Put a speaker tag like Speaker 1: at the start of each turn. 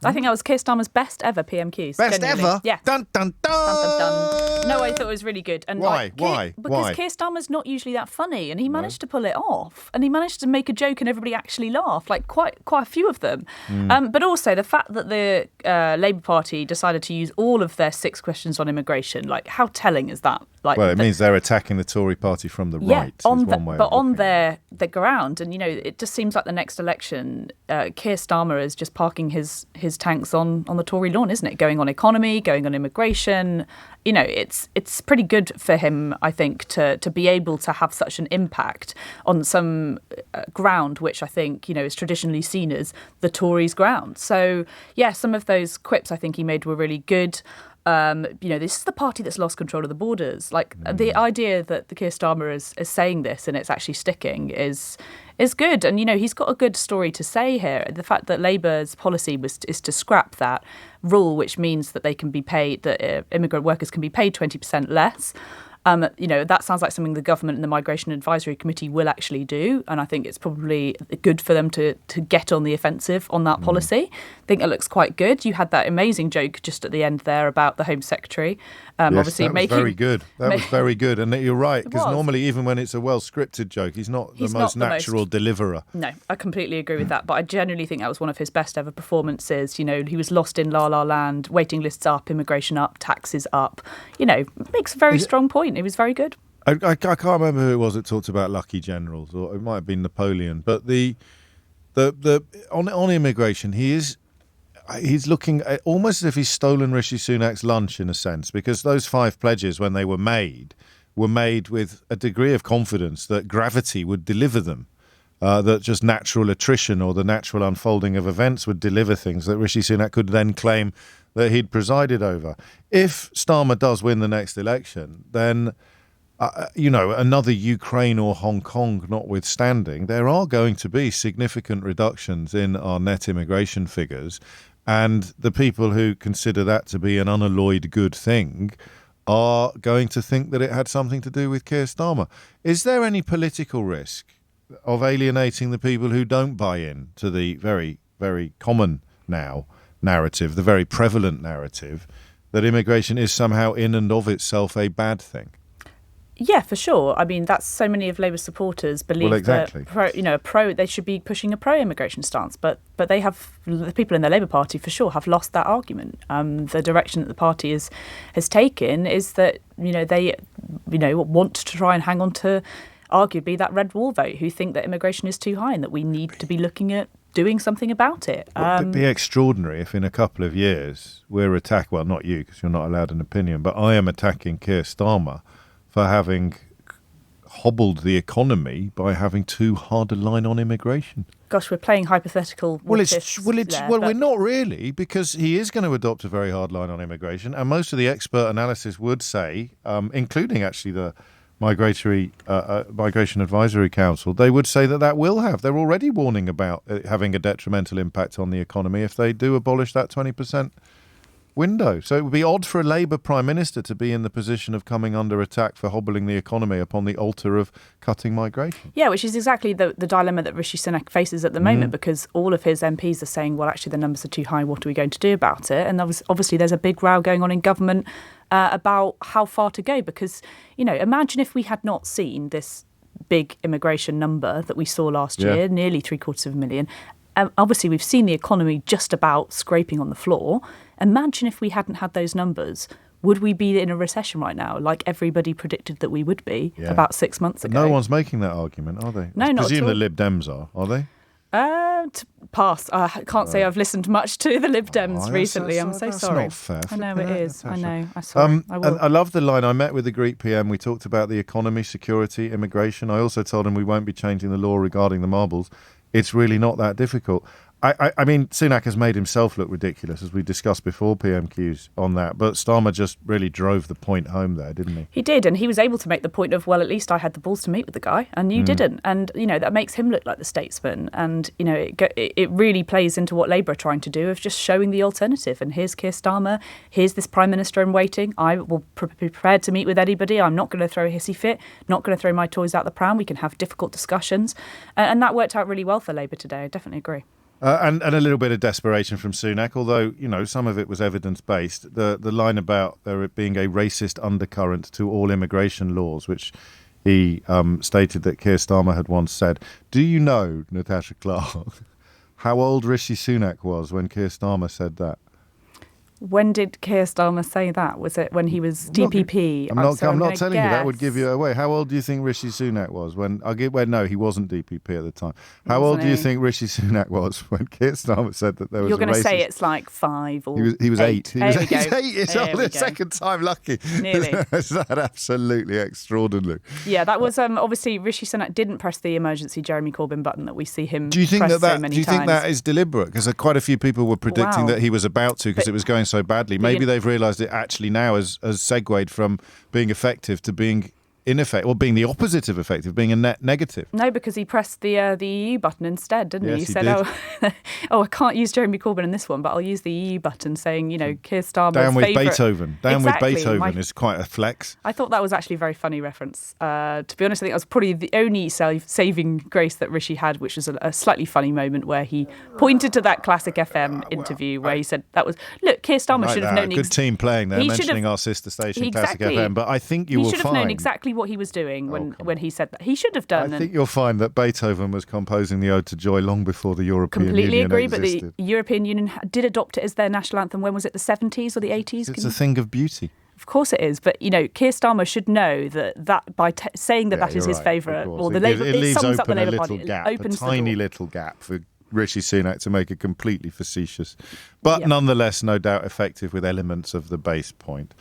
Speaker 1: I think that was Keir Starmer's best ever PMQs.
Speaker 2: Best
Speaker 1: genuinely.
Speaker 2: ever?
Speaker 1: Yeah.
Speaker 2: Dun, dun, dun.
Speaker 1: Dun, dun, dun. No, I thought it was really good. And
Speaker 2: Why?
Speaker 1: Because
Speaker 2: Why?
Speaker 1: Keir Starmer's not usually that funny, and he managed to pull it off. And he managed to make a joke and everybody actually laughed, like quite a few of them. But also the fact that the Labour Party decided to use all of their 6 questions on immigration, like how telling is that? Like,
Speaker 2: Well, it means they're attacking the Tory party from the right.
Speaker 1: On the ground. And, it just seems like the next election, Keir Starmer is just parking his tanks on the Tory lawn, isn't it? Going on economy, going on immigration. It's pretty good for him, I think, to be able to have such an impact on some ground which I think, is traditionally seen as the Tories' ground. So, yeah, some of those quips I think he made were really good. This is the party that's lost control of the borders. Like the idea that the Keir Starmer is saying this and it's actually sticking is good. And, he's got a good story to say here. The fact that Labour's policy is to scrap that rule, which means that they can be paid, that immigrant workers can be paid 20% less. That sounds like something the government and the Migration Advisory Committee will actually do. And I think it's probably good for them to get on the offensive on that policy. I think it looks quite good. You had that amazing joke just at the end there about the Home Secretary.
Speaker 2: Yes, obviously that was very good. That was very good. And you're right, because normally even when it's a well-scripted joke, he's not the most natural deliverer.
Speaker 1: No, I completely agree with that. But I genuinely think that was one of his best ever performances. He was lost in La La Land, waiting lists up, immigration up, taxes up. Makes a very strong point. It was very good.
Speaker 2: I can't remember who it was that talked about lucky generals, or it might have been Napoleon. But on immigration, he's looking at, almost as if he's stolen Rishi Sunak's lunch in a sense, because those 5 pledges, when they were made with a degree of confidence that gravity would deliver them, that just natural attrition or the natural unfolding of events would deliver things that Rishi Sunak could then claim that he'd presided over. If Starmer does win the next election, then, another Ukraine or Hong Kong notwithstanding, there are going to be significant reductions in our net immigration figures. And the people who consider that to be an unalloyed good thing are going to think that it had something to do with Keir Starmer. Is there any political risk of alienating the people who don't buy in to the very, very common now narrative, the very prevalent narrative, that immigration is somehow in and of itself a bad thing?
Speaker 1: Yeah, for sure. I mean, that's so many of Labour supporters believe that they should be pushing a pro-immigration stance, but the people in the Labour Party for sure have lost that argument. The direction that the party has taken is that they want to try and hang on to arguably that red wall vote, who think that immigration is too high and that we need to be looking at doing something about it.
Speaker 2: It'd be extraordinary if in a couple of years we're well, not you because you're not allowed an opinion, but I am attacking Keir Starmer for having hobbled the economy by having too hard a line on immigration.
Speaker 1: Gosh, we're playing hypothetical. We're
Speaker 2: not really, because he is going to adopt a very hard line on immigration, and most of the expert analysis would say, including actually the Migration Advisory Council, they would say that will have. They're already warning about it having a detrimental impact on the economy if they do abolish that 20% window. So it would be odd for a Labour Prime Minister to be in the position of coming under attack for hobbling the economy upon the altar of cutting migration.
Speaker 1: Yeah, which is exactly the dilemma that Rishi Sunak faces at the moment, because all of his MPs are saying, well, actually the numbers are too high, what are we going to do about it? And obviously there's a big row going on in government about how far to go, because, imagine if we had not seen this big immigration number that we saw last year, nearly 750,000. Obviously, we've seen the economy just about scraping on the floor. Imagine if we hadn't had those numbers. Would we be in a recession right now, like everybody predicted that we would be about 6 months ago?
Speaker 2: No one's making that argument, are they?
Speaker 1: No, not at all. I
Speaker 2: presume the Lib Dems are they?
Speaker 1: Pass. I can't say I've listened much to the Lib Dems recently. I'm so sorry.
Speaker 2: That's not fair.
Speaker 1: I know it is. Natasha. I know. I'm sorry. I will.
Speaker 2: And I love the line. I met with the Greek PM. We talked about the economy, security, immigration. I also told him we won't be changing the law regarding the marbles. It's really not that difficult. I mean, Sunak has made himself look ridiculous, as we discussed before, PMQs on that. But Starmer just really drove the point home there, didn't he?
Speaker 1: He did, and he was able to make the point of, well, at least I had the balls to meet with the guy, and you didn't. And, that makes him look like the statesman. And, it really plays into what Labour are trying to do, of just showing the alternative. And here's Keir Starmer, here's this Prime Minister in waiting. I will be prepared to meet with anybody. I'm not going to throw a hissy fit, not going to throw my toys out the pram. We can have difficult discussions. And that worked out really well for Labour today. I definitely agree.
Speaker 2: And a little bit of desperation from Sunak, although, some of it was evidence-based. The line about there being a racist undercurrent to all immigration laws, which he stated that Keir Starmer had once said. Do you know, Natasha Clark, how old Rishi Sunak was when Keir Starmer said that?
Speaker 1: When did Keir Starmer say that? Was it when he was DPP?
Speaker 2: I'm not telling you. That would give you away. How old do you think Rishi Sunak was when? No, he wasn't DPP at the time. How old do you think Rishi Sunak was when Keir Starmer said that there was?
Speaker 1: You're
Speaker 2: going to
Speaker 1: say it's like 5 or
Speaker 2: he was 8. He was 8 years old. The second time lucky.
Speaker 1: Nearly.
Speaker 2: Is that absolutely extraordinary?
Speaker 1: Yeah, that was obviously Rishi Sunak didn't press the emergency Jeremy Corbyn button that we see him.
Speaker 2: Do you think
Speaker 1: press
Speaker 2: that?
Speaker 1: So many
Speaker 2: do you
Speaker 1: times.
Speaker 2: think that is deliberate? Because quite a few people were predicting that he was about to because it was going so badly. Maybe they've realised it actually now has segued from being effective to being ineffective, or being the opposite of effective, being a net negative.
Speaker 1: No, because he pressed the EU button instead, didn't he?
Speaker 2: Yes,
Speaker 1: He said,
Speaker 2: did.
Speaker 1: I can't use Jeremy Corbyn in this one, but I'll use the EU button, saying, Keir Starmer's
Speaker 2: Down with
Speaker 1: favourite.
Speaker 2: Beethoven. Down with Beethoven is quite a flex.
Speaker 1: I thought that was actually a very funny reference. To be honest, I think that was probably the only saving grace that Rishi had, which was a slightly funny moment where he pointed to that classic FM interview where he said, look, Keir Starmer should have known.
Speaker 2: Good team playing there, mentioning our sister station, Classic FM. But I think you will find.
Speaker 1: He should have known exactly what he was doing when he said that. He should have done.
Speaker 2: I think you'll find that Beethoven was composing the Ode to Joy long before the European Union
Speaker 1: Completely agree,
Speaker 2: existed.
Speaker 1: but the European Union did adopt it as their national anthem. When was it, the 70s or the 80s?
Speaker 2: It's a thing of beauty.
Speaker 1: Of course it is, but Keir Starmer should know that by saying that is his favourite, or the Labour,
Speaker 2: it leaves
Speaker 1: sums up the
Speaker 2: open a
Speaker 1: Labour
Speaker 2: little
Speaker 1: Party.
Speaker 2: gap,
Speaker 1: It opens
Speaker 2: a tiny little gap for Rishi Sunak to make it completely facetious, but nonetheless, no doubt effective with elements of the base point.